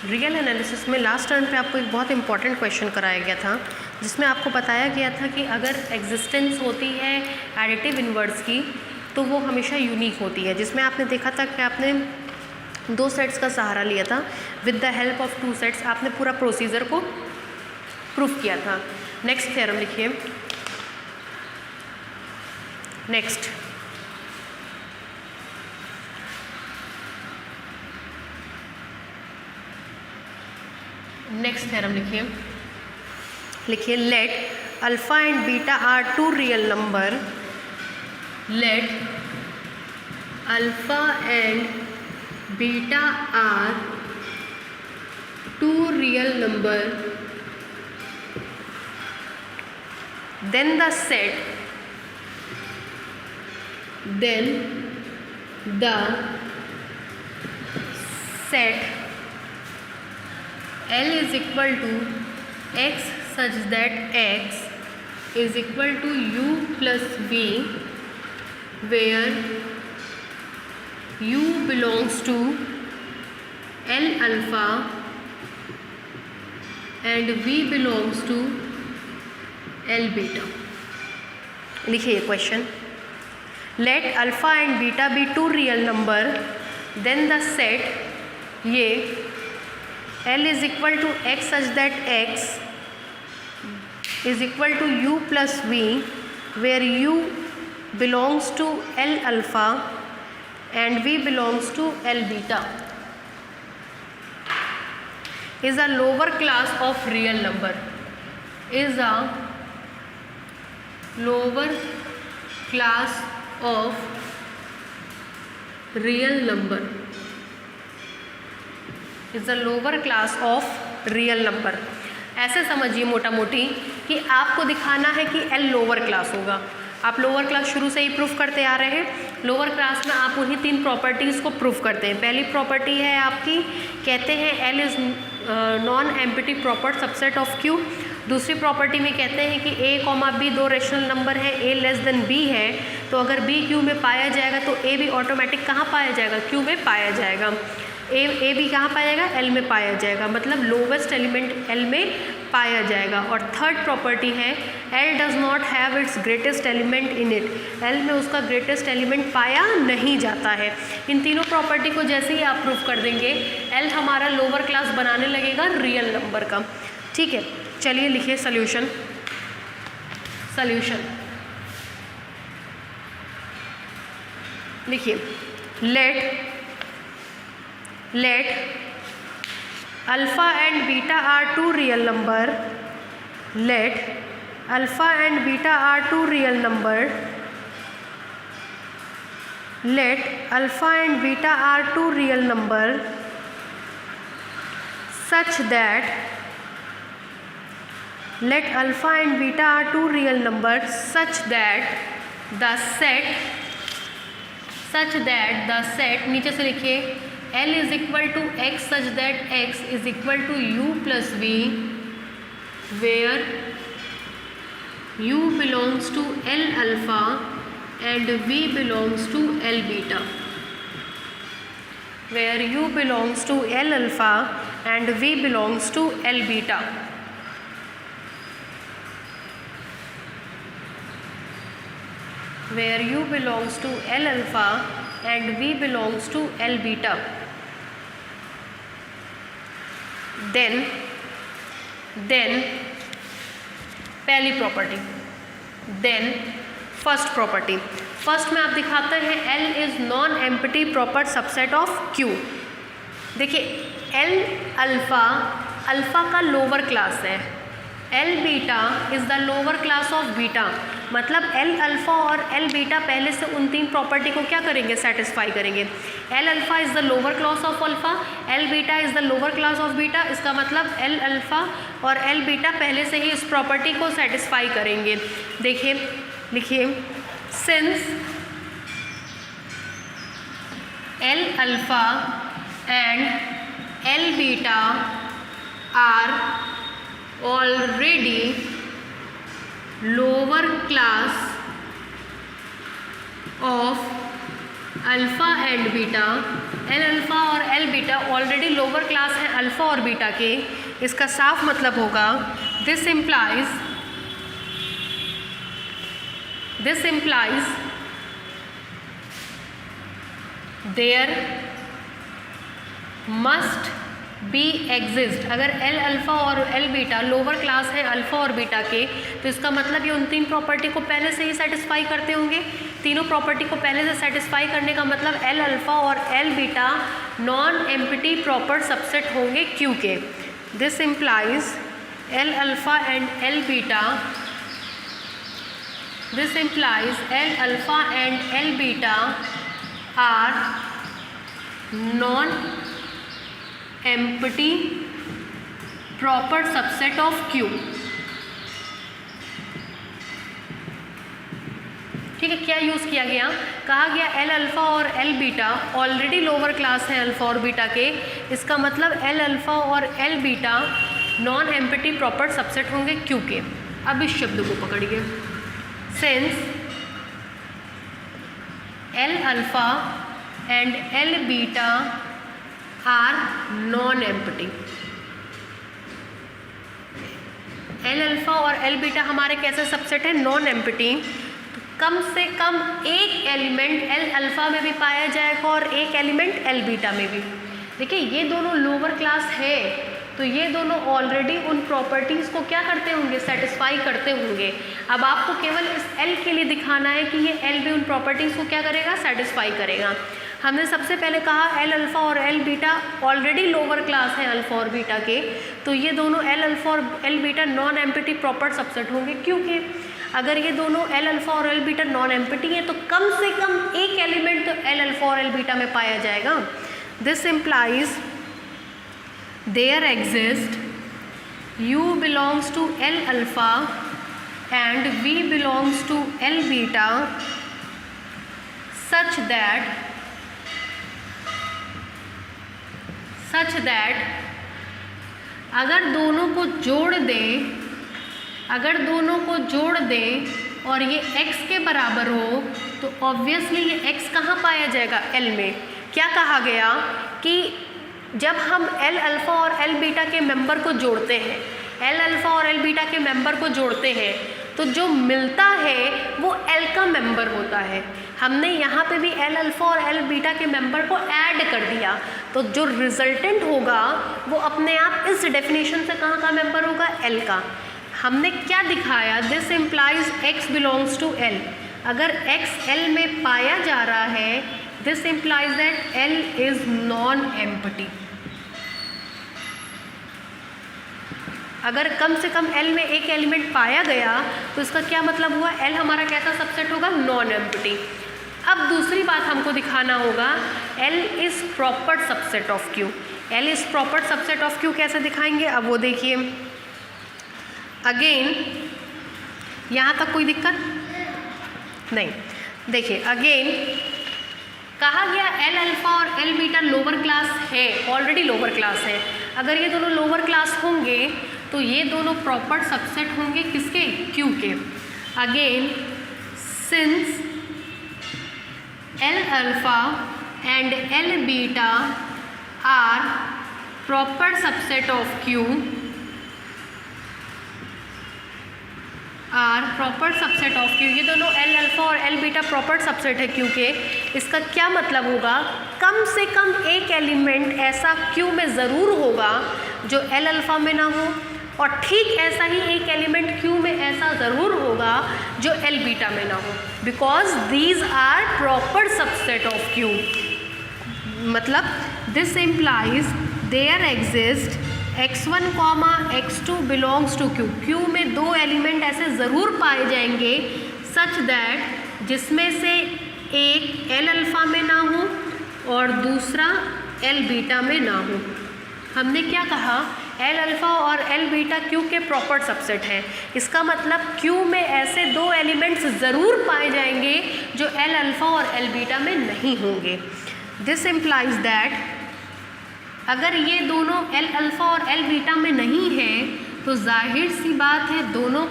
Real analysis में last turn पे आपको एक बहुत इंपॉर्टेंट क्वेश्चन कराया गया था, जिसमें आपको बताया गया था कि अगर एग्जिस्टेंस होती है एडिटिव इनवर्स की तो वो हमेशा यूनिक होती है, जिसमें आपने देखा था कि आपने 2 सेट्स का सहारा लिया था। With the help of 2 sets आपने पूरा प्रोसीजर को प्रूफ किया था। नेक्स्ट थ्योरम लिखिए। नेक्स्ट थ्योरम लिखिए let alpha and beta are 2 real number. Let alpha and beta are 2 real number, then the set L is equal to x such that x is equal to u plus v, where u belongs to L alpha and v belongs to L beta। लिखिए question. Let alpha and beta be 2 real number, then the set ये L is equal to x such that x is equal to u plus v, where u belongs to L alpha and v belongs to L beta, is a lower class of real number, is a lower class of real number, is a lower class of real number। ऐसे समझिए मोटा मोटी कि आपको दिखाना है कि L lower class होगा। आप लोअर क्लास शुरू से ही प्रूफ करते आ रहे हैं। लोअर क्लास में आप उन्हीं 3 प्रॉपर्टीज़ को प्रूफ करते हैं। पहली प्रॉपर्टी है आपकी, कहते हैं L is non empty proper subset of Q। दूसरी प्रॉपर्टी में कहते हैं कि a, b 2 रेशनल नंबर है, a लेस देन b है, तो अगर b q में पाया जाएगा तो a भी ऑटोमेटिक कहाँ पाया जाएगा, q में पाया जाएगा। a भी कहाँ पाया जाएगा, l में पाया जाएगा, मतलब लोवेस्ट एलिमेंट l में पाया जाएगा। और थर्ड प्रॉपर्टी है l does not have it's greatest element in it, l में उसका ग्रेटेस्ट एलिमेंट पाया नहीं जाता है। इन तीनों प्रॉपर्टी को जैसे ही आप प्रूफ कर देंगे l हमारा लोअर क्लास बनाने लगेगा रियल नंबर का। ठीक है, चलिए लिखिए सॉल्यूशन। लिखिए let alpha and beta are 2 real number. Let alpha and beta are 2 real number. Let alpha and beta are 2 real number such that let alpha and beta are 2 real numbers such that the set नीचे से लिखिए L is equal to x such that x is equal to u plus v, where u belongs to L alpha and v belongs to L beta, where u belongs to L alpha and v belongs to L beta। where u belongs to L alpha and v belongs to L beta। then पहली property, then first property. First में आप दिखाते हैं L is non empty proper subset of Q। देखिए L alpha का lower class है, L beta is the lower class of beta, मतलब L alpha और L बीटा पहले से उन 3 प्रॉपर्टी को क्या करेंगे, सेटिस्फाई करेंगे। L alpha is the lower class of alpha, L beta is the lower class of beta, इसका मतलब L अल्फ़ा और L बीटा पहले से ही इस प्रॉपर्टी को सेटिस्फाई करेंगे। देखिए लिखिए since L alpha and L beta are already lower class of alpha and beta, L alpha और L beta already lower class हैं अल्फ़ा और बीटा के, इसका साफ मतलब होगा this implies there must be exist. अगर एल अल्फ़ा और एल बीटा लोअर क्लास है अल्फ़ा और बीटा के, तो इसका मतलब ये उन तीन प्रॉपर्टी को पहले से ही सेटिस्फाई करते होंगे। तीनों प्रॉपर्टी को पहले से सेटिस्फाई करने का मतलब एल अल्फ़ा और L beta non empty proper subset होंगे क्यू के। This implies L alpha and L beta, this implies L alpha and L beta are non empty proper subset of Q। ठीक है, क्या use किया गया, कहा गया एल अल्फ़ा और L beta already lower class हैं अल्फ़ा और बीटा के, इसका मतलब एल अल्फ़ा और L beta non empty proper subset होंगे Q के। अब इस शब्द को पकड़िए, since L alpha and L beta are non empty. L alpha और एल बीटा हमारे कैसे सबसेट है, नॉन एम्प्टी। तो कम से कम एक एलिमेंट एल अल्फ़ा में भी पाया जाएगा और एक एलिमेंट एल बीटा में भी। देखिए ये दोनों लोअर क्लास है, तो ये दोनों ऑलरेडी उन प्रॉपर्टीज़ को क्या करते होंगे, सेटिस्फाई करते होंगे। अब आपको केवल इस एल के लिए दिखाना है कि ये एल भी उन प्रॉपर्टीज़ को क्या करेगा, सेटिस्फाई करेगा। हमने सबसे पहले कहा एल अल्फ़ा और L beta already lower class हैं अल्फ़ा और बीटा के, तो ये दोनों एल अल्फ़ा और L beta non empty proper subset होंगे, क्योंकि अगर ये दोनों एल अल्फ़ा और एल बीटा नॉन एम्प्टी हैं तो कम से कम एक एलिमेंट तो एल अल्फ़ा और एल बीटा में पाया जाएगा। This implies there exist u belongs to L alpha and v belongs to L beta such that अगर दोनों को जोड़ दें और ये x के बराबर हो तो ऑब्वियसली ये x कहाँ पाया जाएगा, L में। क्या कहा गया कि जब हम एल अल्फ़ा और एल बीटा के मेंबर को जोड़ते हैं, एल अल्फ़ा और एल बीटा के मेंबर को जोड़ते हैं तो जो मिलता है वो एल का मेंबर होता है। हमने यहाँ पे भी एल अल्फ़ा और एल बीटा के मेंबर को ऐड कर दिया, तो जो रिजल्टेंट होगा वो अपने आप इस डेफिनेशन से कहाँ का मेंबर होगा, एल का। हमने क्या दिखाया, this implies x belongs to L. अगर x एल में पाया जा रहा है, this implies that L is non empty. अगर कम से कम एल में एक एलिमेंट पाया गया तो इसका क्या मतलब हुआ, एल हमारा कैसा सबसेट होगा, नॉन एम्प्टी। अब दूसरी बात हमको दिखाना होगा, L is proper subset of Q. L is proper subset of Q कैसे दिखाएंगे, अब वो देखिए। अगेन यहाँ तक कोई दिक्कत नहीं, देखिए अगेन कहा गया एल अल्फ़ा और एल बीटा लोअर क्लास है, ऑलरेडी लोअर क्लास है। अगर ये दोनों लोअर क्लास होंगे तो ये दोनों प्रॉपर सबसेट होंगे किसके, क्यू के। Again since L alpha and L beta are proper subset of Q, ये दोनों एल अल्फ़ा और एल बीटा प्रॉपर सबसेट है क्यू के। इसका क्या मतलब होगा, कम से कम एक एलिमेंट ऐसा क्यू में ज़रूर होगा जो एल अल्फ़ा में ना हो, और ठीक ऐसा ही एक एलिमेंट क्यू में ऐसा ज़रूर होगा जो एल बीटा में ना हो, because these are proper subset of Q. मतलब this implies there exist x1, x2 belongs to Q. Q में दो एलिमेंट ऐसे ज़रूर पाए जाएंगे सच दैट जिसमें से एक एल अल्फ़ा में ना हो और दूसरा एल बीटा में ना हो। हमने क्या कहा, एल अल्फ़ा और एल बीटा क्यू के प्रॉपर सबसेट हैं। इसका मतलब क्यू में ऐसे दो एलिमेंट्स ज़रूर पाए जाएंगे जो एल अल्फ़ा और एल बीटा में नहीं होंगे। दिस इम्प्लाइज दैट अगर ये दोनों एल अल्फ़ा और एल बीटा में नहीं है तो जाहिर सी बात है दोनों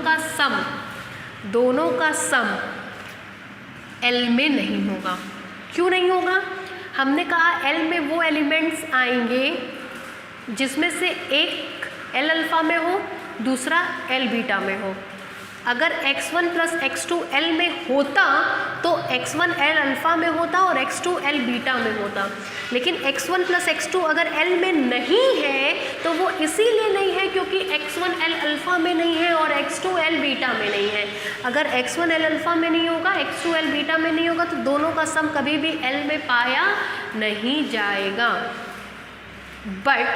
का सम एल में नहीं होगा। क्यों नहीं होगा, हमने कहा L में वो एलिमेंट्स आएंगे जिसमें से एक L अल्फ़ा में हो, दूसरा L बीटा में हो। अगर x1 प्लस x2 L में होता तो x1 L अल्फ़ा में होता और x2 L बीटा में होता, लेकिन x1 प्लस x2 अगर L में नहीं है तो वो इसीलिए नहीं है क्योंकि x1 L अल्फ़ा में नहीं है और x2 L बीटा में नहीं है। अगर x1 L अल्फ़ा में नहीं होगा, x2 L बीटा में नहीं होगा तो दोनों का सम कभी भी L में पाया नहीं जाएगा। बट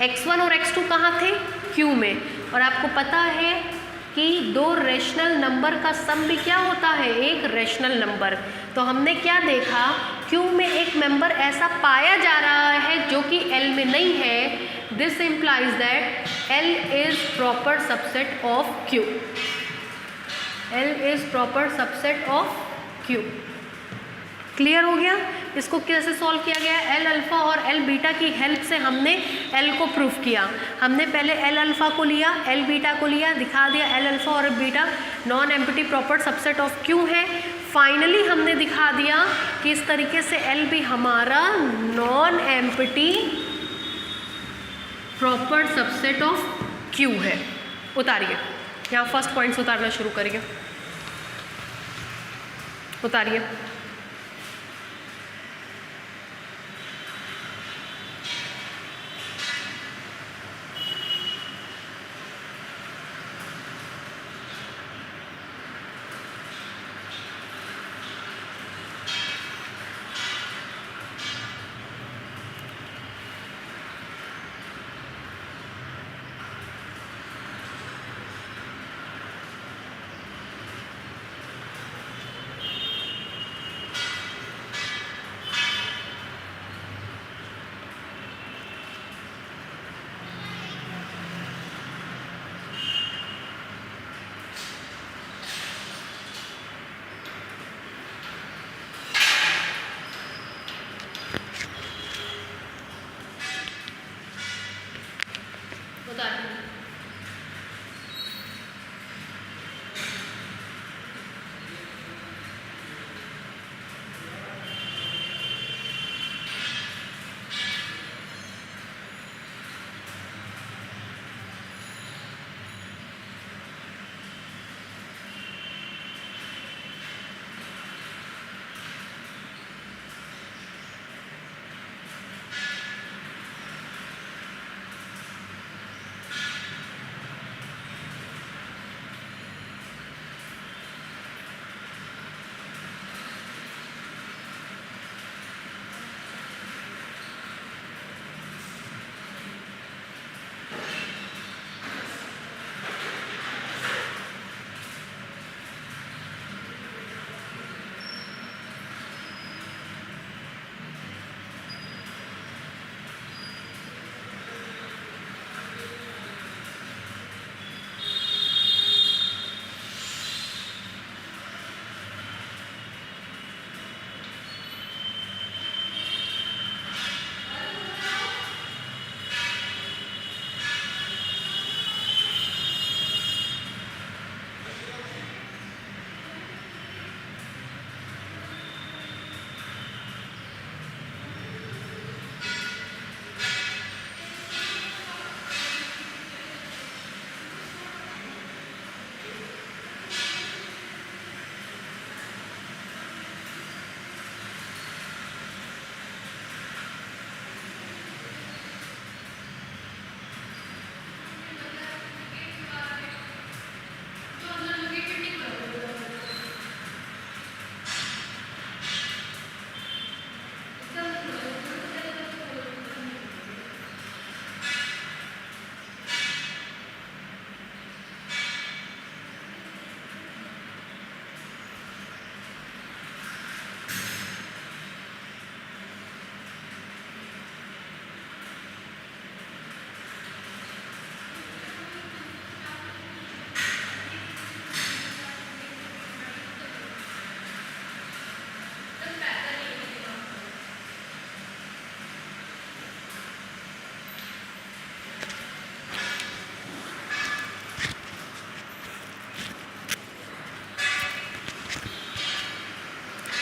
x1 और x2 कहाँ थे? Q में। और आपको पता है कि दो रेशनल नंबर का सम भी क्या होता है? एक रेशनल नंबर। तो हमने क्या देखा? Q में एक मेंबर ऐसा पाया जा रहा है जो कि L में नहीं है। This implies that L is proper subset of Q। L is proper subset of Q। Clear हो गया? इसको कैसे सॉल्व किया गया? L अल्फ़ा और L बीटा की हेल्प से हमने L को प्रूफ किया। हमने पहले L अल्फ़ा को लिया, L बीटा को लिया, दिखा दिया L अल्फ़ा और beta non empty proper subset of Q है। फाइनली हमने दिखा दिया कि इस तरीके से L भी हमारा non empty proper subset of Q है। उतारिए, यहाँ फर्स्ट पॉइंट्स उतारना शुरू करिए। उतारिए।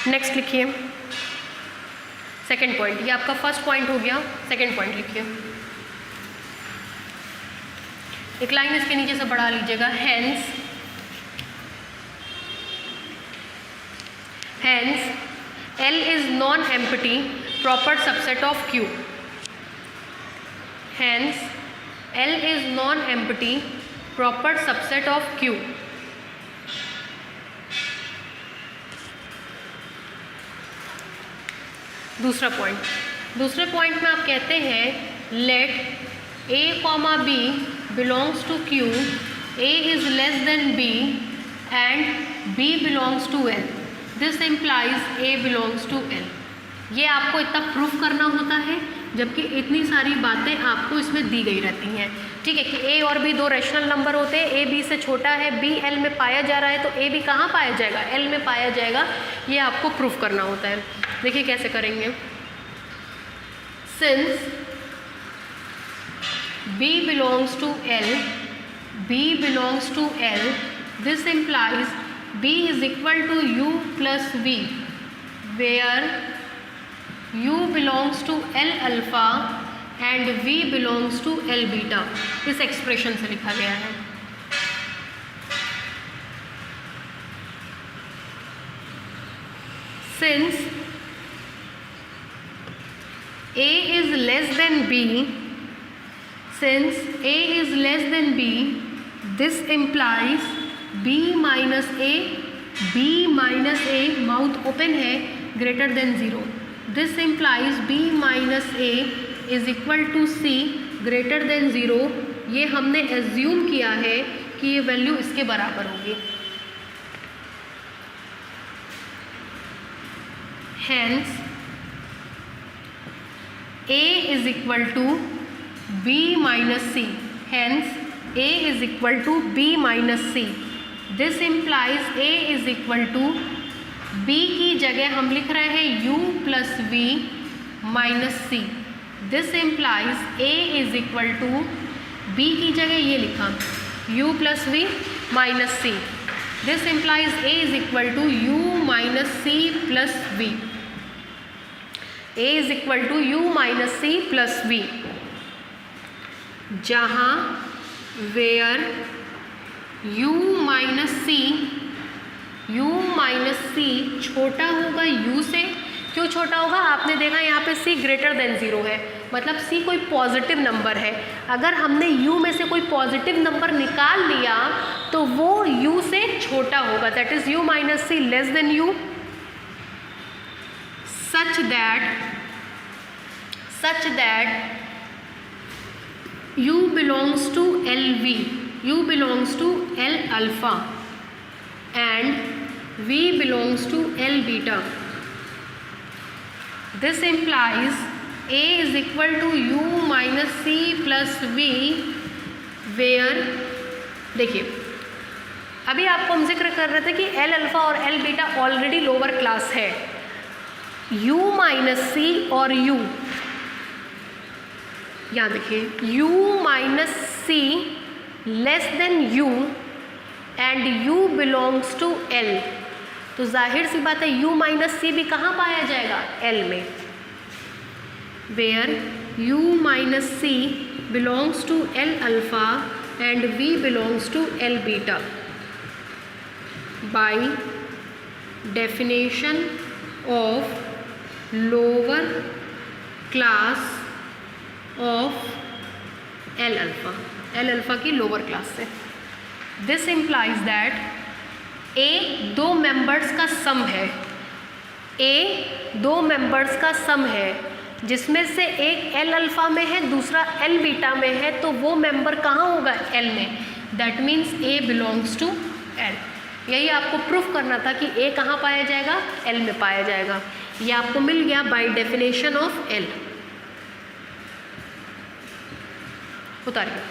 नेक्स्ट लिखिए। सेकेंड पॉइंट, ये आपका फर्स्ट पॉइंट हो गया, सेकेंड पॉइंट लिखिए, एक लाइन इसके नीचे से बढ़ा लीजिएगा, hence L is non-empty proper subset of Q. Hence L is non-empty proper subset of Q. दूसरे पॉइंट में आप कहते हैं late A, B belongs to Q, A is less than B and B belongs to L. This implies A belongs to L. ये आपको इतना proof करना होता है, जबकि इतनी सारी बातें आपको इसमें दी गई रहती हैं, ठीक है, कि A और B दो रैशनल नंबर होते हैं, A B से छोटा है, B L में पाया जा रहा है, तो A B कहाँ पाया जाएगा, L में पाया जाएगा, ये आपको प्रूफ करना होता है। देखिए कैसे करेंगे, since B belongs to L, this implies B is equal to U plus V, where U belongs to L alpha and V belongs to L beta। इस एक्सप्रेशन से लिखा गया है। Since A is less than B, this implies B minus A mouth open है greater than 0। This implies B minus A is equal to C greater than 0। ये हमने assume किया है कि ये वैल्यू इसके बराबर होगी। Hence A is equal to B minus C। Hence A is equal to B minus C। This implies A is equal to B की जगह हम लिख रहे हैं U plus V minus C। This implies A is equal to B की जगह ये लिखा U plus V minus C। This implies A is equal to U minus C plus V। A is equal to U minus C plus V, जहाँ where U minus C छोटा होगा U से। क्यों छोटा होगा, आपने देखा यहाँ पे C ग्रेटर देन 0 है, मतलब C कोई पॉजिटिव नंबर है। अगर हमने U में से कोई पॉजिटिव नंबर निकाल लिया तो वो U से छोटा होगा, that is U minus C less than U, such that U belongs to LV, U belongs to L alpha and V belongs to L beta। This implies A is equal to U minus C plus V, where देखिए अभी आपको हम जिक्र कर रहे थे कि L alpha और L beta already lower class है। U माइनस C और U, यहाँ देखिए U minus C less than U and U belongs to L, तो जाहिर सी बात है U माइनस C भी कहाँ पाया जाएगा, L में, where U minus C belongs to L alpha and V belongs to L beta. By definition of lower class of L alpha की लोअर क्लास से। दिस इम्प्लाइज दैट A दो members का sum है, A दो members का sum है, जिसमें से एक L अल्फा में है दूसरा L बीटा में है, तो वो मेंबर कहाँ होगा, L में, that means A belongs to L। यही आपको प्रूफ करना था कि A कहाँ पाया जाएगा, L में पाया जाएगा। ये आपको मिल गया बाय डेफिनेशन ऑफ L। उतारिए।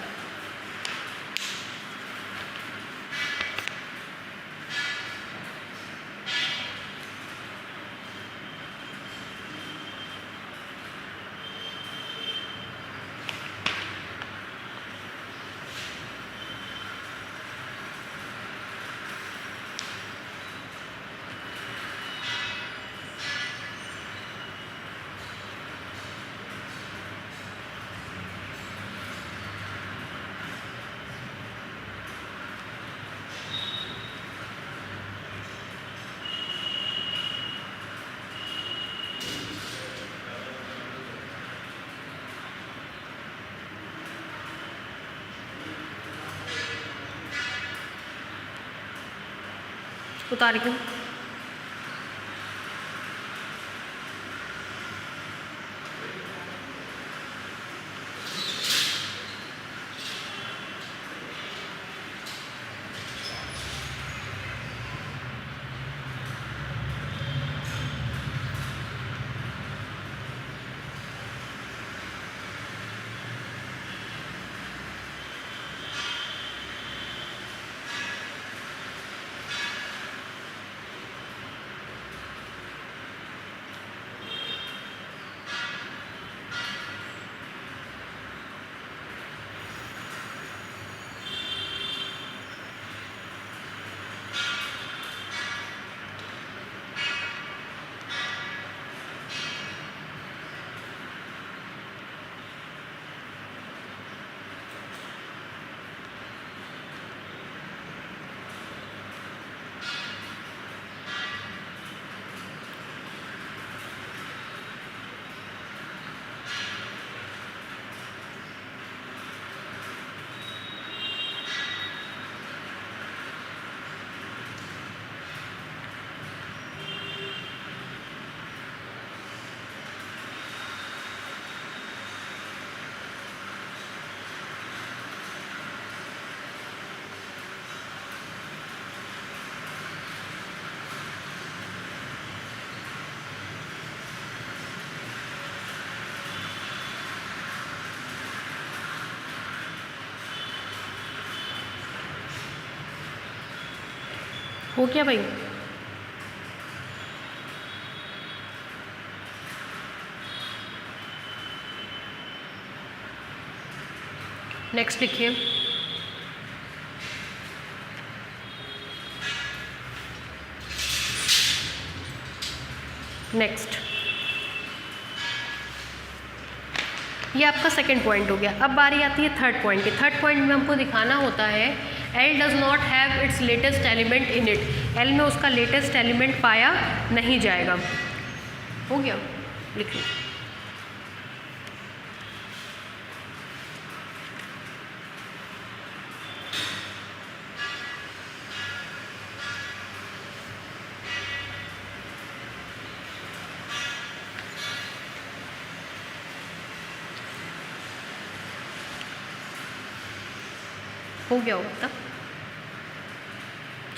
उतार क्यों? हो क्या भाई? नेक्स्ट लिखिए। नेक्स्ट, ये आपका सेकंड पॉइंट हो गया। अब बारी आती है थर्ड पॉइंट की। थर्ड पॉइंट में हमको दिखाना होता है L does not have it's latest element in it. L में उसका लेटेस्ट एलिमेंट पाया नहीं जाएगा। हो गया, लिख लो। हो गया होगा तब।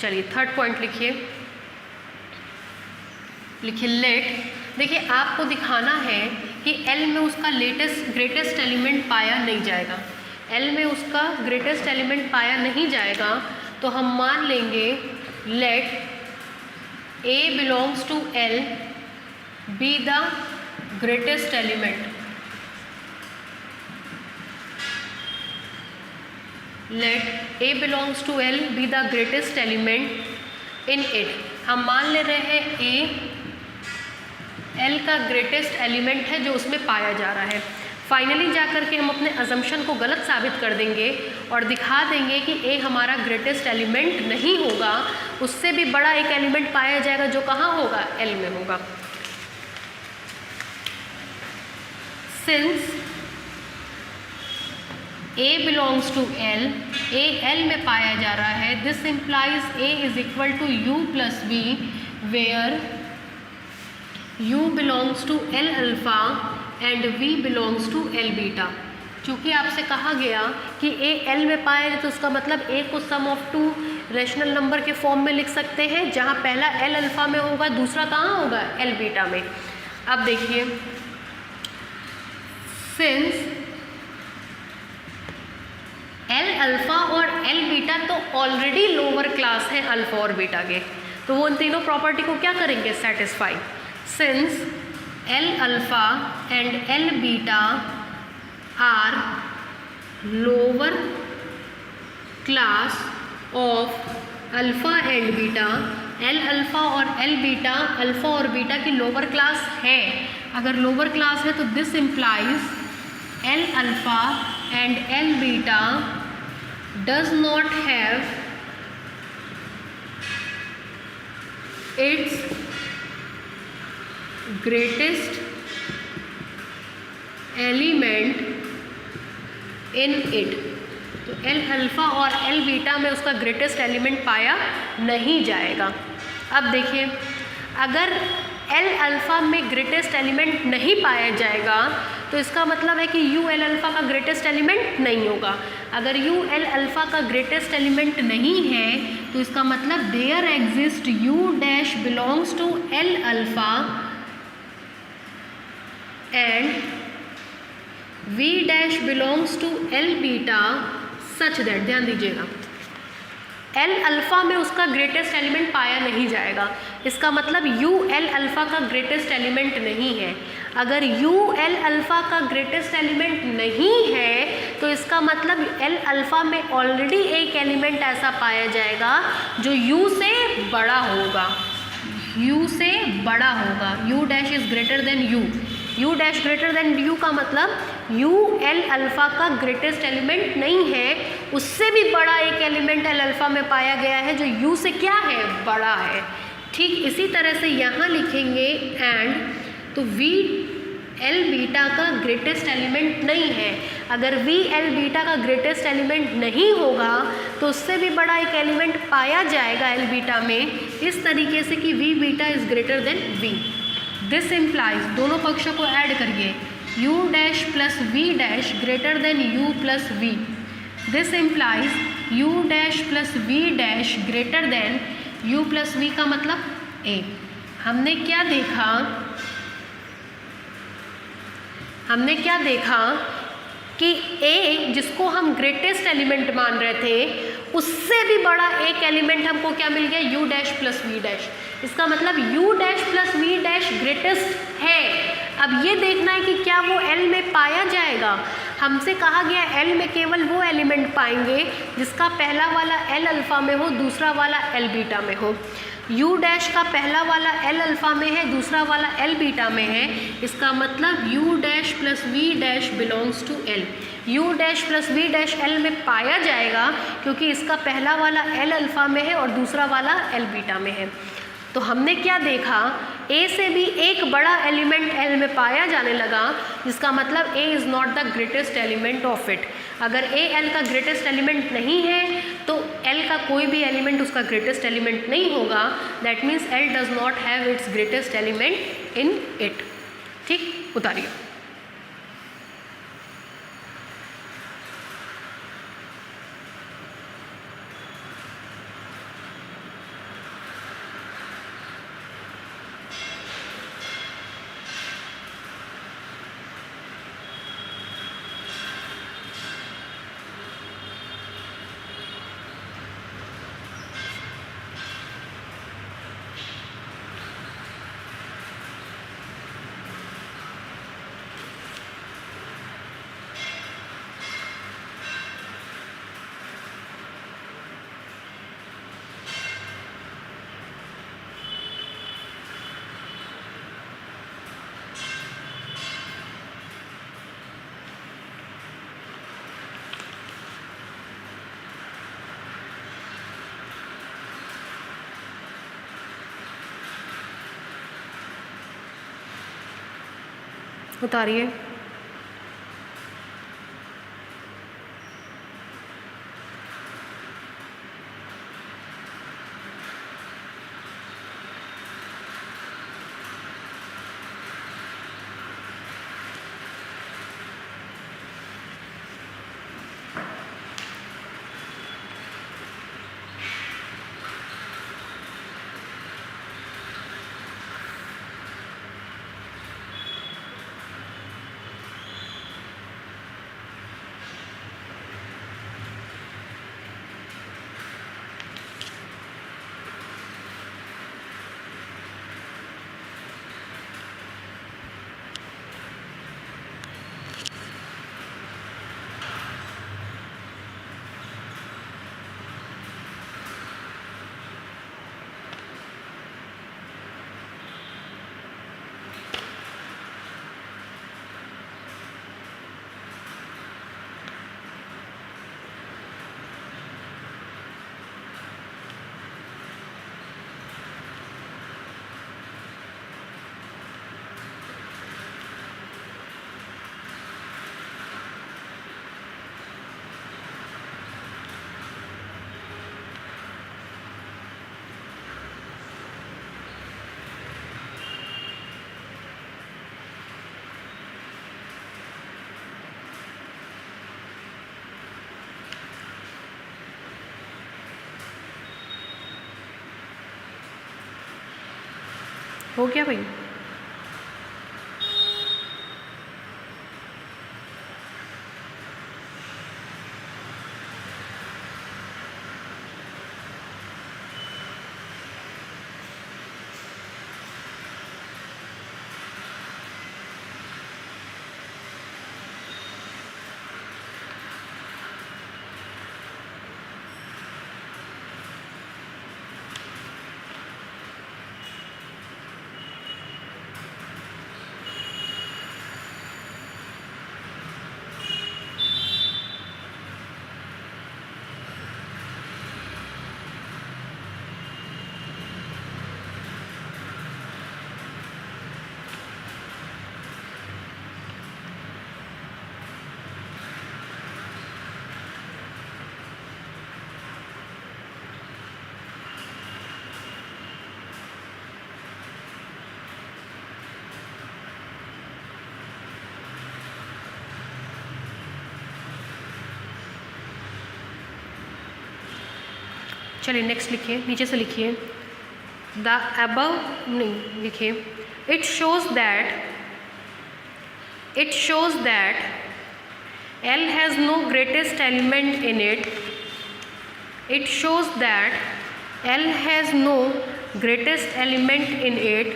चलिए थर्ड पॉइंट लिखिए। लिखिए लेट। देखिए आपको दिखाना है कि L में उसका ग्रेटेस्ट एलिमेंट पाया नहीं जाएगा। L में उसका ग्रेटेस्ट एलिमेंट पाया नहीं जाएगा तो हम मान लेंगे let A belongs to L be the greatest element. Let A belongs to L be the greatest element in it। हम मान ले रहे हैं A L का ग्रेटेस्ट एलिमेंट है जो उसमें पाया जा रहा है। फाइनली जा कर के हम अपने अजम्पशन को गलत साबित कर देंगे और दिखा देंगे कि A हमारा ग्रेटेस्ट एलिमेंट नहीं होगा, उससे भी बड़ा एक एलिमेंट पाया जाएगा जो कहाँ होगा? L में होगा। Since A belongs to L, A L में पाया जा रहा है, this implies A is equal to U plus V, where U belongs to L alpha and V belongs to L beta. चूँकि आपसे कहा गया कि A L में पाया जाए तो उसका मतलब A को सम ऑफ टू रेशनल नंबर के फॉर्म में लिख सकते हैं, जहाँ पहला L अल्फ़ा में होगा, दूसरा कहाँ होगा? L बीटा में। अब देखिए, सिंस L अल्फ़ा और L बीटा तो ऑलरेडी लोअर क्लास है अल्फ़ा और बीटा के, तो वो उन तीनों प्रॉपर्टी को क्या करेंगे? Satisfy. Since L alpha and L beta are lower class of alpha and beta, L alpha और L बीटा अल्फ़ा और बीटा की लोअर क्लास है। अगर लोअर क्लास है तो this implies L alpha and L beta does not have its greatest element in it। तो L alpha और L beta में उसका ग्रेटेस्ट एलिमेंट पाया नहीं जाएगा। अब देखिए, अगर एल अल्फ़ा में ग्रेटेस्ट एलिमेंट नहीं पाया जाएगा तो इसका मतलब है कि यू एल अल्फ़ा का ग्रेटेस्ट एलिमेंट नहीं होगा। अगर यू एल अल्फ़ा का ग्रेटेस्ट एलिमेंट नहीं है तो इसका मतलब there exist U dash belongs to L alpha and V dash belongs to L beta such that, ध्यान दीजिएगा, एल अल्फ़ा में उसका ग्रेटेस्ट एलिमेंट पाया नहीं जाएगा। इसका मतलब यू एल अल्फ़ा का ग्रेटेस्ट एलिमेंट नहीं है। अगर यू एल अल्फ़ा का ग्रेटेस्ट एलिमेंट नहीं है तो इसका मतलब एल अल्फ़ा में ऑलरेडी एक एलिमेंट ऐसा पाया जाएगा जो यू से बड़ा होगा, यू से बड़ा होगा। You dash is greater then you, you dash greater then you का मतलब यू एल अल्फ़ा का ग्रेटेस्ट एलिमेंट नहीं है, उससे भी बड़ा एक एलिमेंट एल अल्फ़ा में पाया गया है जो यू से क्या है, बड़ा है। ठीक इसी तरह से यहाँ लिखेंगे एंड, तो वी एल बीटा का ग्रेटेस्ट एलिमेंट नहीं है। अगर वी एल बीटा का ग्रेटेस्ट एलिमेंट नहीं होगा तो उससे भी बड़ा एक एलिमेंट पाया जाएगा एल बीटा में, इस तरीके से कि V beta is greater than V. This implies, दोनों पक्षों को ऐड करिए, u dash plus v dash greater than u plus v। This implies u dash plus v dash greater than u plus v का मतलब a। हमने क्या देखा कि a जिसको हम ग्रेटेस्ट एलिमेंट मान रहे थे उससे भी बड़ा एक एलिमेंट हमको क्या मिल गया, u dash plus v dash. इसका मतलब u dash plus v dash greatest है। अब ये देखना है कि क्या वो L में पाया जाएगा। हमसे कहा गया L में केवल वो एलिमेंट पाएंगे जिसका पहला वाला L अल्फ़ा में हो, दूसरा वाला L बीटा में हो। U डैश का पहला वाला L अल्फ़ा में है, दूसरा वाला L बीटा में है। इसका मतलब U dash plus V dash belongs to L। U dash plus V dash L में पाया जाएगा क्योंकि इसका पहला वाला L अल्फ़ा में है और दूसरा वाला L बीटा में है। तो हमने क्या देखा, A से भी एक बड़ा एलिमेंट L में पाया जाने लगा, जिसका मतलब A is not the greatest element of it. अगर A L का ग्रेटेस्ट एलिमेंट नहीं है तो L का कोई भी एलिमेंट उसका ग्रेटेस्ट एलिमेंट नहीं होगा। That means L does not have it's greatest element in it. ठीक, उतारिए। उतारिए। हो गया भाई? चलिए नेक्स्ट लिखिए, नीचे से लिखिए। द अबव नहीं लिखिए। It shows that L has no greatest element in it. It shows that L has no greatest element in it.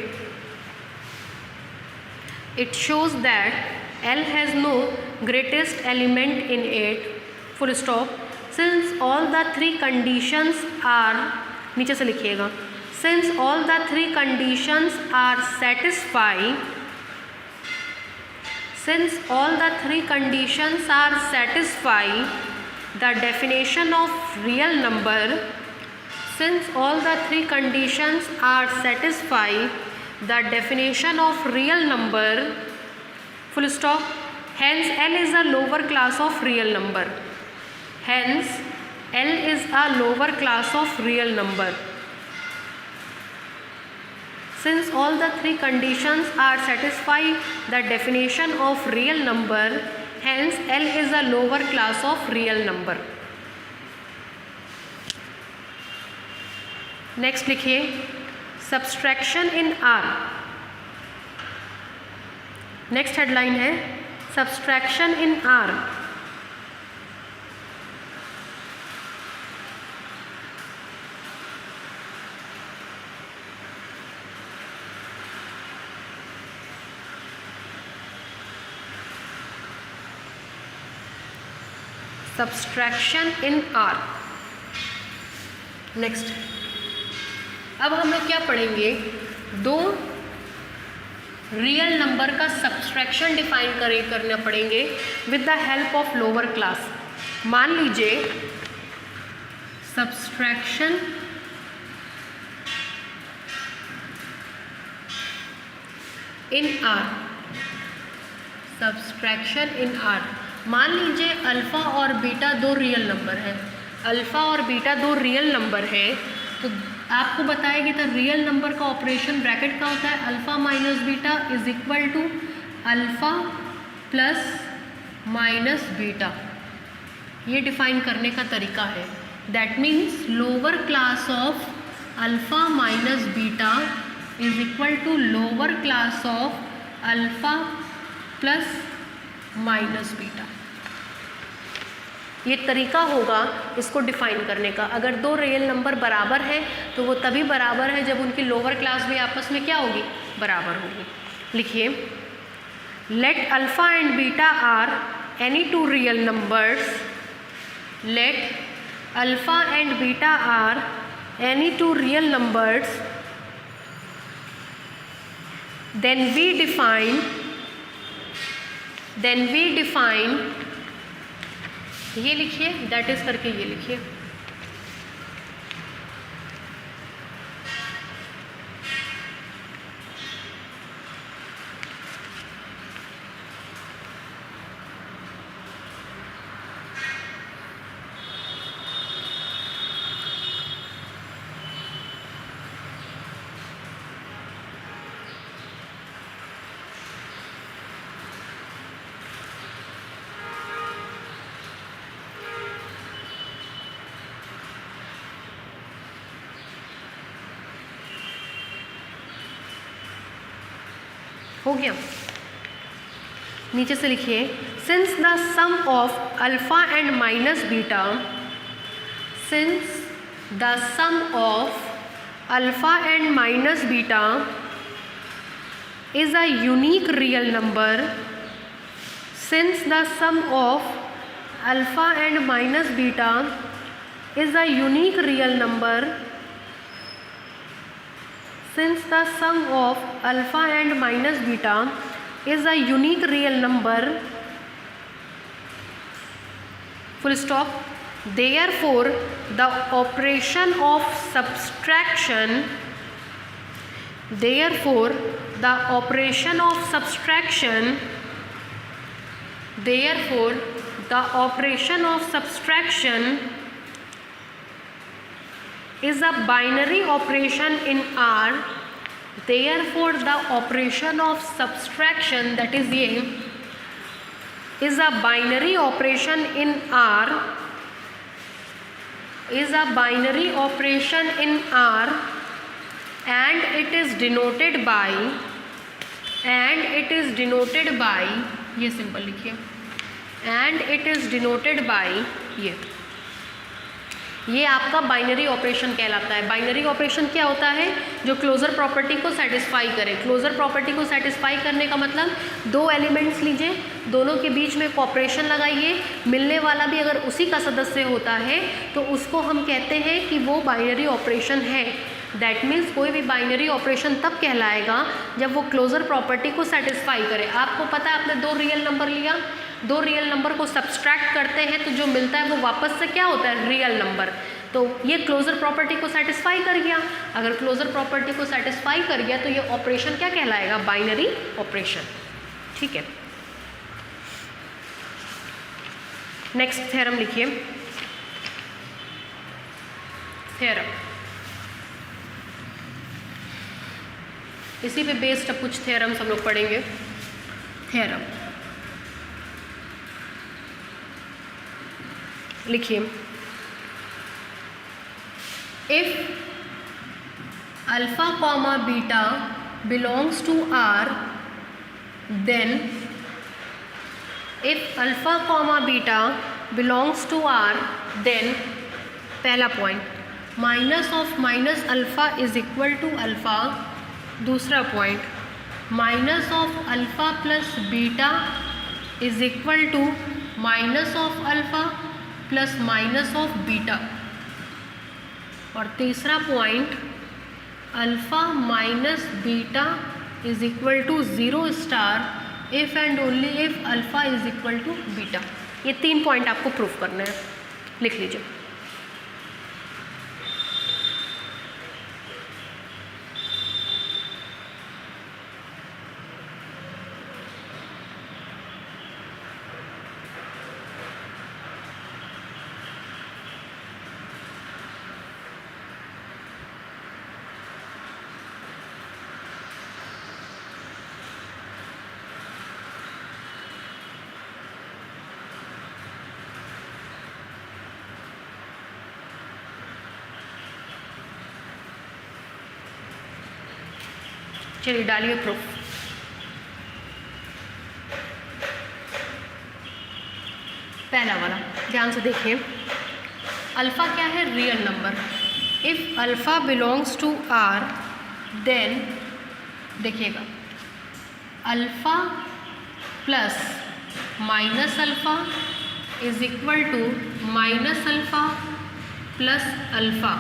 It shows that L has no greatest element in it. Full stop. Since all the three conditions are, नीचे से लिखिएगा, since all the three conditions are satisfied, since all the three conditions are satisfied, the definition of real number, since all the three conditions are satisfied, the definition of real number, full stop, hence L is a lower class of real number. Hence, L is a lower class of real number. Since all the three conditions are satisfied, the definition of real number, hence L is a lower class of real number. Next लिखिए, subtraction in R. Next headline है subtraction in R. Subtraction in R. Next, अब हम लोग क्या पढ़ेंगे, दो real number का subtraction define करना पड़ेंगे with the help of lower class. मान लीजिए subtraction in R, subtraction in R. मान लीजिए अल्फ़ा और बीटा दो रियल नंबर है, अल्फ़ा और बीटा दो रियल नंबर है, तो आपको बताएगी तो रियल नंबर का ऑपरेशन ब्रैकेट का होता है alpha minus beta is equal to alpha plus minus beta. ये डिफाइन करने का तरीका है। That means lower class of alpha minus beta is equal to lower class of alpha plus minus beta. ये तरीका होगा इसको डिफाइन करने का। अगर दो रियल नंबर बराबर हैं तो वो तभी बराबर है जब उनकी लोअर क्लास भी आपस में क्या होगी, बराबर होगी। लिखिए, let alpha and beta are any two real numbers, let alpha and beta are any two real numbers, then we define, ये लिखिए, दैट इज करके ये लिखिए, हो गया। नीचे से लिखिए, since the sum of alpha and minus beta, since the sum of alpha and minus beta is a unique real number, since the sum of alpha and minus beta is a unique real number, since the sum of alpha and minus beta is a unique real number, full stop. Therefore the operation of subtraction, therefore the operation of subtraction, therefore the operation of subtraction is a binary operation in R, therefore the operation of subtraction, that is ये, is a binary operation in R, is a binary operation in R, and it is denoted by, and it is denoted by, ये simple लिखिए, and it is denoted by, ये आपका binary operation कहलाता है। Binary operation क्या होता है? जो क्लोजर प्रॉपर्टी को सेटिस्फाई करे। क्लोजर प्रॉपर्टी को सेटिस्फाई करने का मतलब दो एलिमेंट्स लीजिए, दोनों के बीच में कॉपरेशन लगाइए, मिलने वाला भी अगर उसी का सदस्य होता है तो उसको हम कहते हैं कि वो बाइनरी ऑपरेशन है। दैट मीन्स कोई भी बाइनरी ऑपरेशन तब कहलाएगा जब वो क्लोजर प्रॉपर्टी को सेटिस्फाई करे। आपको पता है, आपने दो रियल नंबर लिया, दो रियल नंबर को सब्सट्रैक्ट करते हैं तो जो मिलता है वो वापस से क्या होता है? Real number. तो ये क्लोजर प्रॉपर्टी को सेटिस्फाई कर गया। अगर क्लोजर प्रॉपर्टी को सेटिस्फाई कर गया तो ये ऑपरेशन क्या कहलाएगा? Binary operation. ठीक है, नेक्स्ट थ्योरम लिखिए। थ्योरम, इसी पे बेस्ड अब कुछ थ्योरम्स हम लोग पढ़ेंगे। थ्योरम लिखिए, if alpha comma beta belongs to R, then if alpha comma beta belongs to R, then पहला point, minus of minus alpha is equal to alpha. दूसरा point, minus of alpha plus beta is equal to minus of alpha plus minus of beta. और तीसरा point, alpha minus beta is equal to zero star if and only if alpha is equal to beta. ये 3 point आपको proof करना है, लिख लीजिए। चलिए डालिए प्रूफ। पहला वाला ध्यान से देखिए, अल्फ़ा क्या है? Real number. If alpha belongs to R, then देखिएगा, alpha plus minus alpha is equal to minus alpha plus alpha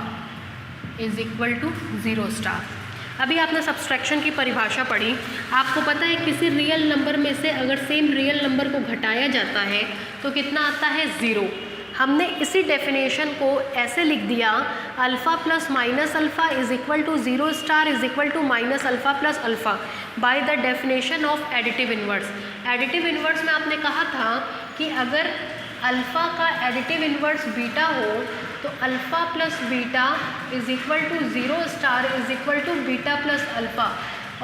is equal to zero star. अभी आपने सब्सट्रैक्शन की परिभाषा पढ़ी, आपको पता है किसी रियल नंबर में से अगर सेम रियल नंबर को घटाया जाता है तो कितना आता है? ज़ीरो। हमने इसी डेफिनेशन को ऐसे लिख दिया, alpha plus minus alpha is equal to zero star is equal to minus alpha plus alpha by the definition of additive inverse. Additive inverse में आपने कहा था कि अगर अल्फ़ा का एडिटिव इन्वर्स बीटा हो तो alpha plus beta is equal to zero star is equal to beta plus alpha.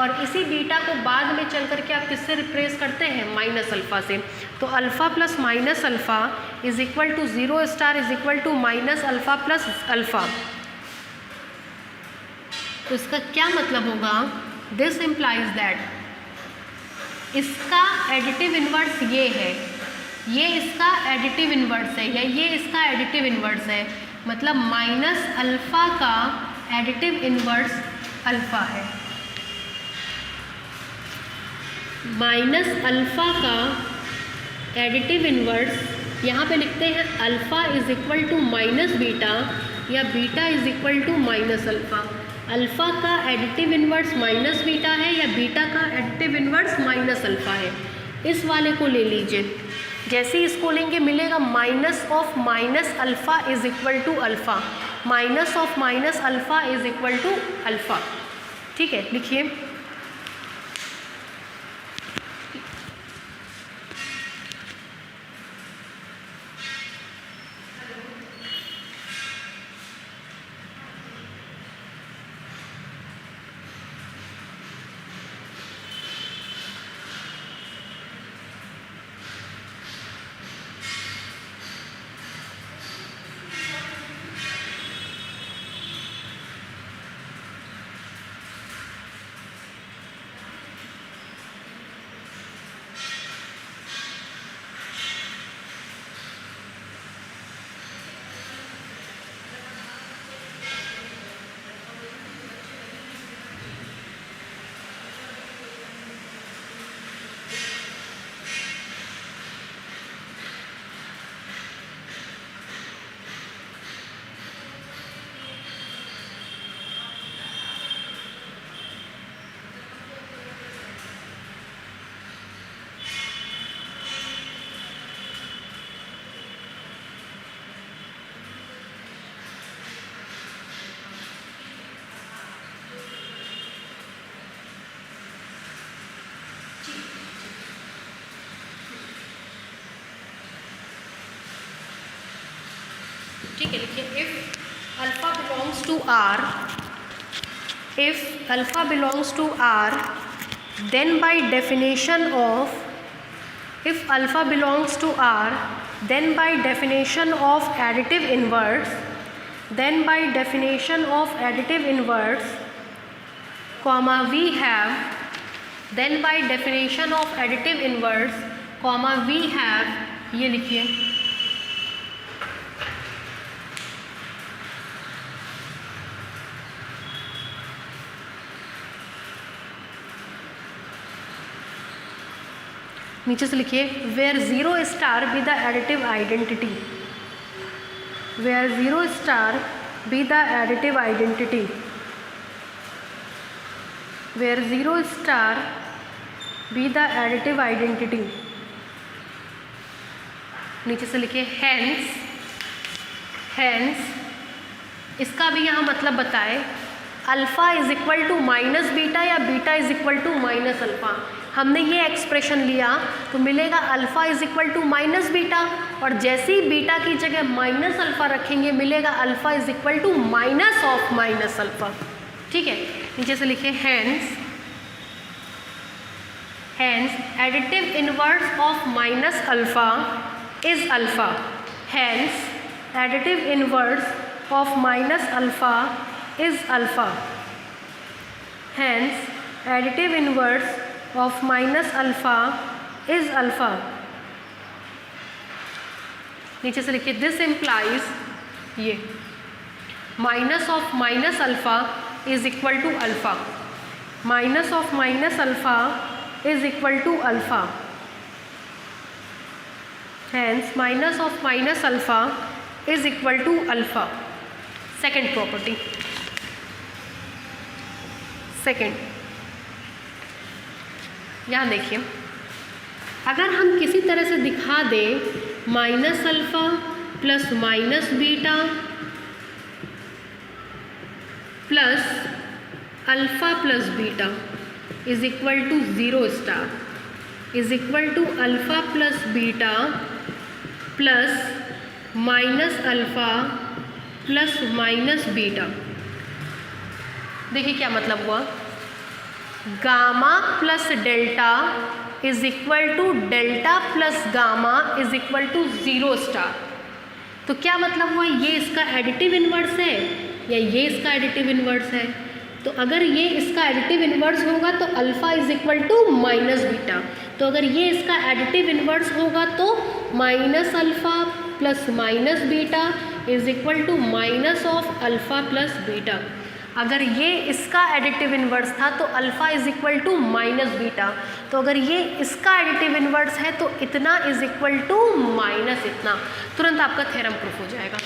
और इसी बीटा को बाद में चल करके आप किससे रिप्लेस करते हैं? माइनस अल्फ़ा से। तो alpha plus minus alpha is equal to zero star is equal to minus alpha plus alpha. तो इसका क्या मतलब होगा? दिस इम्प्लाइज दैट इसका एडिटिव इन्वर्स ये है, ये इसका एडिटिव इन्वर्स है, या ये इसका एडिटिव इन्वर्स है, मतलब माइनस अल्फ़ा का एडिटिव इन्वर्स अल्फ़ा है। माइनस अल्फ़ा का एडिटिव इन्वर्स यहाँ पे लिखते हैं alpha is equal to minus beta, या beta is equal to minus alpha. Alpha का एडिटिव इन्वर्स माइनस बीटा है, या बीटा का एडिटिव इन्वर्स माइनस अल्फ़ा है। इस वाले को ले लीजिए, जैसे ही इसको लेंगे मिलेगा minus of minus alpha is equal to alpha, minus of minus alpha is equal to alpha. ठीक है, लिखिए ठीक है, लिखिए if alpha belongs to R, if alpha belongs to R then by definition of, if alpha belongs to R, then by definition of additive inverse, then by definition of additive inverse, comma we have, then by definition of additive inverse, comma we have, ये लिखिए नीचे से लिखिए where zero star be the additive identity, where zero star be the additive identity, where zero star be the additive identity. नीचे से लिखिए hence, hence इसका भी यहाँ मतलब बताए alpha is equal to minus beta या beta is equal to minus alpha. हमने ये एक्सप्रेशन लिया तो मिलेगा alpha is equal to minus beta, और जैसे ही बीटा की जगह माइनस अल्फ़ा रखेंगे मिलेगा alpha is equal to minus of minus alpha. ठीक है, नीचे से लिखिए hence, hence additive inverse of minus alpha is alpha, hence additive inverse of minus alpha is alpha, hence additive inverse of minus alpha is alpha। नीचे से लिखिए this implies, ये minus of minus alpha is equal to alpha, minus of minus alpha is equal to alpha, hence minus of minus alpha is equal to alpha. Second property, second यहाँ देखिए अगर हम किसी तरह से दिखा दें minus alpha plus minus beta plus alpha plus beta is equal to zero star, is equal to alpha plus beta plus minus alpha plus minus beta. देखिए क्या मतलब हुआ, gamma plus delta is equal to delta plus gamma is equal to zero star. तो क्या मतलब हुआ, ये इसका एडिटिव इन्वर्स है या ये इसका एडिटिव इन्वर्स है। तो अगर ये इसका एडिटिव इन्वर्स होगा तो alpha is equal to minus beta, तो अगर ये इसका एडिटिव इन्वर्स होगा तो minus alpha plus minus beta is equal to minus of alpha plus beta. अगर ये इसका एडिटिव इन्वर्स था तो alpha is equal to minus beta, तो अगर ये इसका एडिटिव इन्वर्स है तो इतना इज इक्वल टू माइनस इतना। तुरंत आपका थ्योरम प्रूफ हो जाएगा।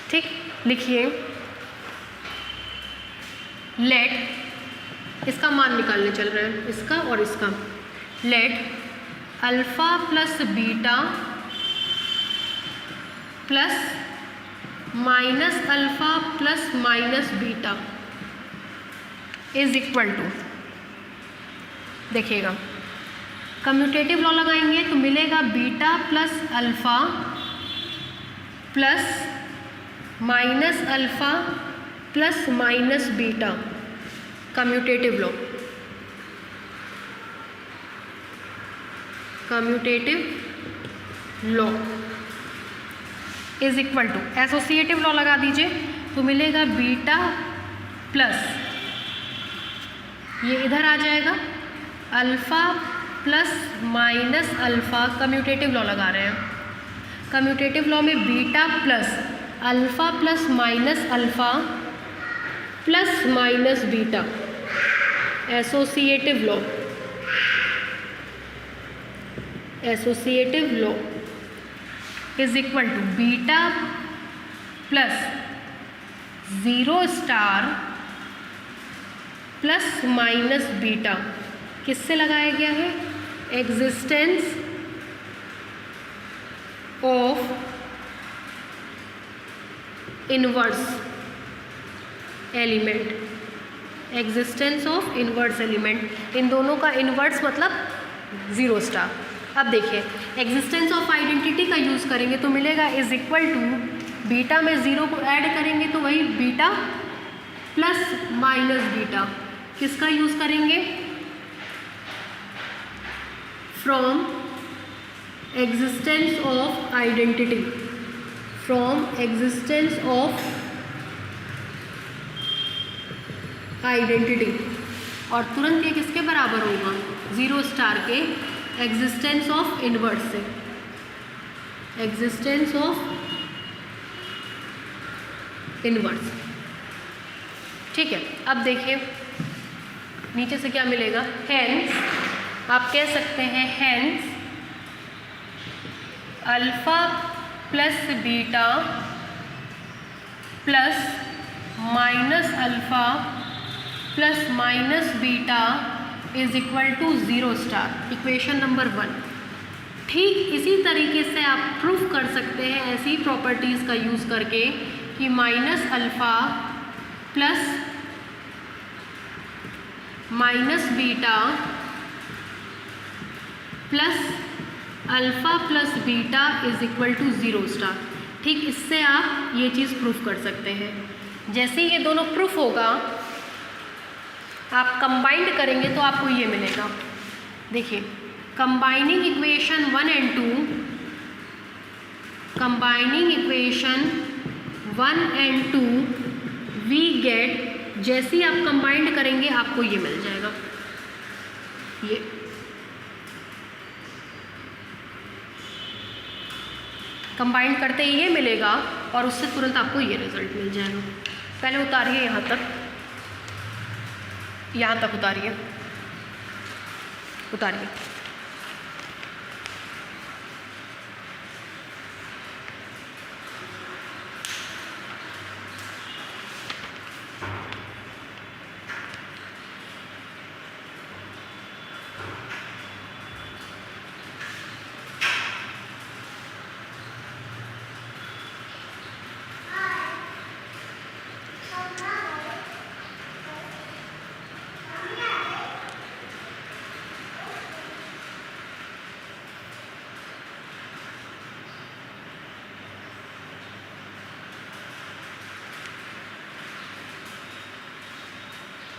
ठीक, लिखिए लेट, इसका मान निकालने चल रहे हैं, इसका और इसका। Let alpha plus beta plus minus alpha plus minus beta is equal to, देखिएगा कम्यूटेटिव लॉ लगाएंगे तो मिलेगा beta plus alpha plus minus alpha plus minus beta, commutative law, commutative law is equal to associative law लगा दीजिए तो मिलेगा beta plus, ये इधर आ जाएगा alpha plus minus alpha, commutative law लगा रहे हैं। कम्यूटेटिव लॉ में beta plus alpha plus minus alpha plus minus beta, associative law, associative law is equal to beta plus 0 star plus minus beta, किससे लगाया गया है? Existence of inverse element, existence of inverse element, इन दोनों का inverse मतलब 0 star. अब देखिए एग्जिस्टेंस ऑफ आइडेंटिटी का यूज़ करेंगे तो मिलेगा इज इक्वल टू बीटा में 0 को ऐड करेंगे तो वही बीटा प्लस माइनस बीटा, किसका यूज़ करेंगे? From existence of identity, from existence of identity, और तुरंत ये किसके बराबर होगा? 0 स्टार के एग्जिस्टेंस ऑफ इनवर्स से, एग्जिस्टेंस ऑफ इनवर्स। ठीक है, अब देखिए नीचे से क्या मिलेगा? हेंस, आप कह सकते हैं hence alpha plus beta plus minus alpha plus minus beta is equal to 0 star, equation number 1। ठीक इसी तरीके से आप प्रूफ कर सकते हैं ऐसी प्रॉपर्टीज़ का यूज़ करके कि minus alpha plus minus beta plus alpha plus beta is equal to 0 star. ठीक, इससे आप ये चीज़ प्रूफ कर सकते हैं। जैसे ये दोनों प्रूफ होगा आप कंबाइंड करेंगे तो आपको ये मिलेगा। देखिए combining equation 1 and 2, combining equation 1 and 2 we get, जैसे ही आप कंबाइंड करेंगे आपको ये मिल जाएगा, ये कंबाइंड करते ही ये मिलेगा और उससे तुरंत आपको ये रिजल्ट मिल जाएगा। पहले उतारिए यहाँ तक उतारिए, उतारिए।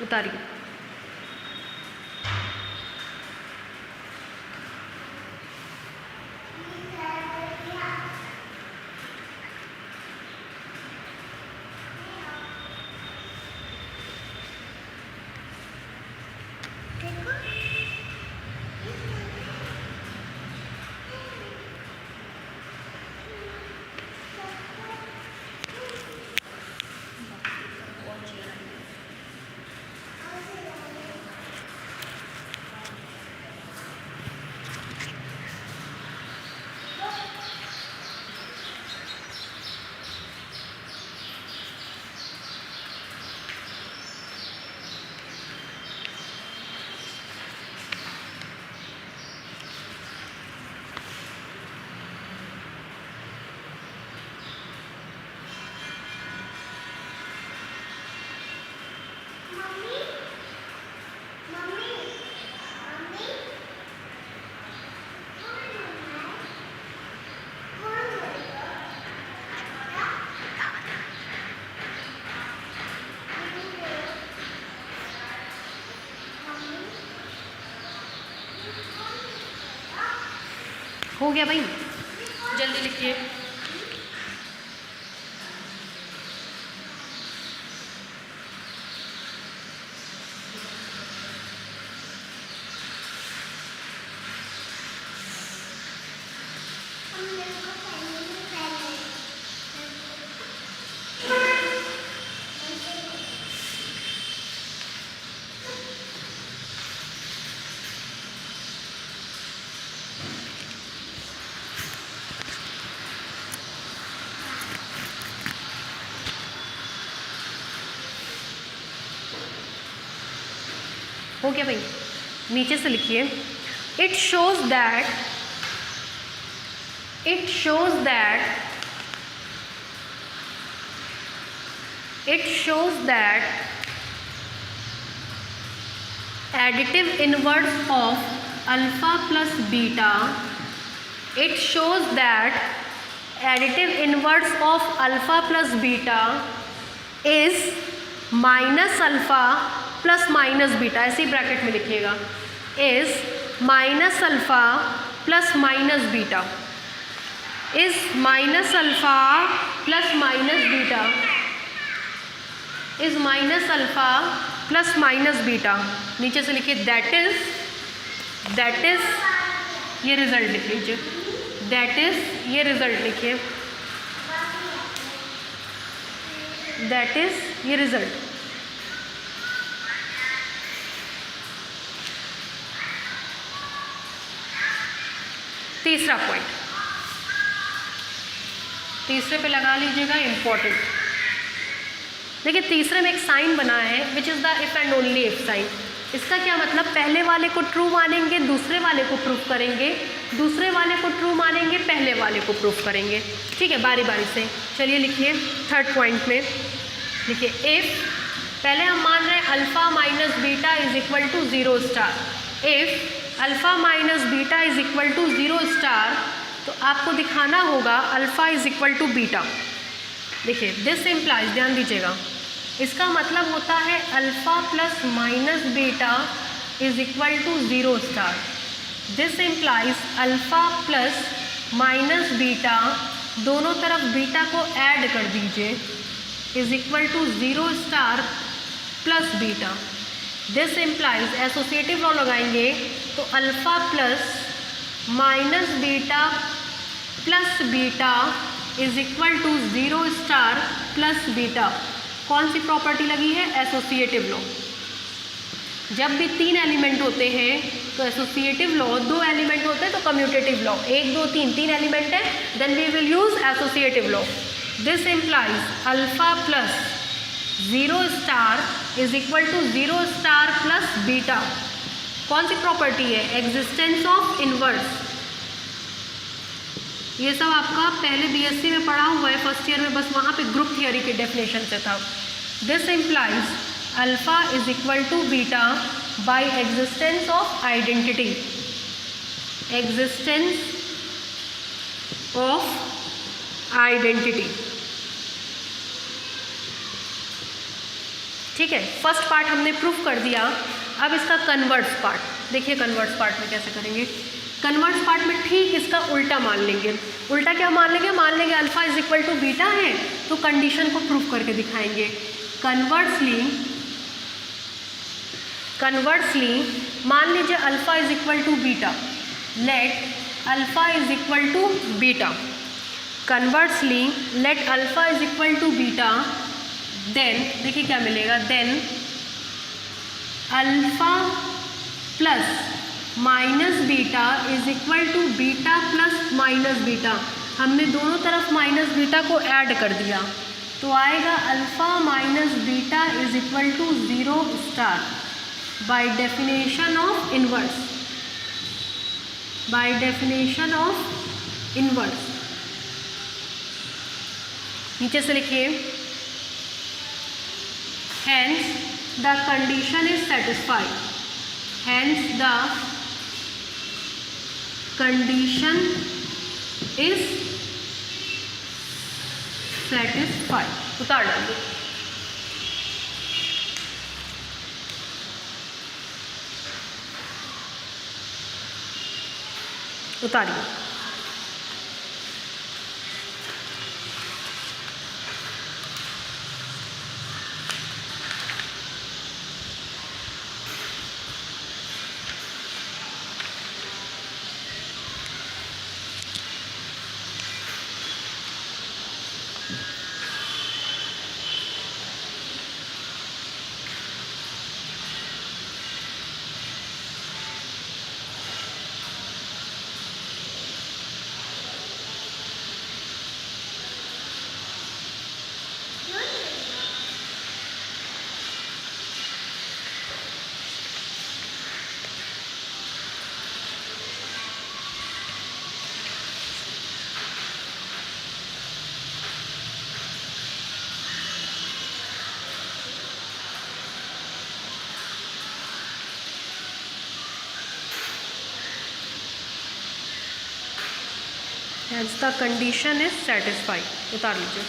उतारिए। हो गया भाई, जल्दी लिखिए। हो गया भाई, नीचे से लिखिए। It shows that additive inverse of alpha plus beta is minus alpha plus minus beta, ऐसे ही ब्रैकेट में लिखिएगा, is minus alpha plus minus beta, is minus alpha plus minus beta, is minus alpha plus minus beta. नीचे से लिखिए that is ये result लिख लीजिए, that is ये रिजल्ट लिखिए, दैट इज ये रिजल्ट। तीसरा पॉइंट, तीसरे पे लगा लीजिएगा इम्पॉर्टेंट। देखिए तीसरे में एक साइन बना है which is the if and only if sign. इसका क्या मतलब, पहले वाले को ट्रू मानेंगे दूसरे वाले को प्रूफ करेंगे, दूसरे वाले को ट्रू मानेंगे पहले वाले को प्रूफ करेंगे। ठीक है, बारी बारी से। चलिए लिखिए थर्ड पॉइंट में लिखिए इफ़, पहले हम मान रहे हैं alpha minus beta is equal to 0 star. If alpha minus beta is equal to 0 star, तो आपको दिखाना होगा alpha is equal to beta. देखिए दिस इम्प्लाइज, ध्यान दीजिएगा, इसका मतलब होता है alpha plus minus beta is equal to 0 star. This implies alpha plus minus beta, दोनों तरफ बीटा को ऐड कर दीजिए, is equal to 0 star plus beta. This implies, associative law लगाएंगे तो alpha plus minus beta plus beta is equal to 0 star plus beta. कौन सी property लगी है, एसोसिएटिव लॉ। जब भी 3 एलिमेंट होते हैं तो एसोसिएटिव लॉ, 2 एलिमेंट होते हैं तो कम्यूटेटिव लॉ, 1 2 3 एलिमेंट है, then we will use associative law. This implies alpha plus 0 star is equal to 0 star plus beta. कौन सी प्रॉपर्टी है, एग्जिस्टेंस ऑफ इनवर्स। ये सब आपका पहले बीएससी में पढ़ा हुआ है फर्स्ट ईयर में, बस वहाँ पे ग्रुप थियोरी के डेफिनेशन से था। This implies alpha is equal to beta by existence of identity, existence of identity. ठीक है, फर्स्ट पार्ट हमने प्रूफ कर दिया। अब इसका कन्वर्ट्स पार्ट देखिए, कन्वर्ट्स पार्ट में कैसे करेंगे। कन्वर्ट्स पार्ट में ठीक इसका उल्टा मान लेंगे। उल्टा क्या मान लेंगे, मान लेंगे alpha is equal to beta है तो कंडीशन को प्रूफ करके दिखाएंगे। कन्वर्ट्सली मान लीजिए alpha is equal to beta, let alpha is equal to beta. Conversely let alpha is equal to beta, then देखिए क्या मिलेगा, then alpha plus minus beta is equal to beta plus minus beta. हमने दोनों तरफ minus beta को add कर दिया तो आएगा alpha minus beta is equal to 0 star by definition of inverse, by definition of inverse. नीचे से लिखिए hence the condition is satisfied, hence the condition is satisfied। उतार डालिए। उतारिए। Has the condition is satisfied, उतार लीजिए।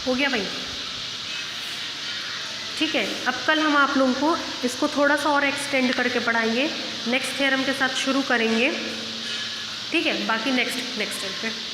हो गया भाई, ठीक है। अब कल हम आप लोगों को इसको थोड़ा सा और एक्सटेंड करके पढ़ाएंगे, नेक्स्ट थ्योरम के साथ शुरू करेंगे, ठीक है। बाकी नेक्स्ट टाइम पे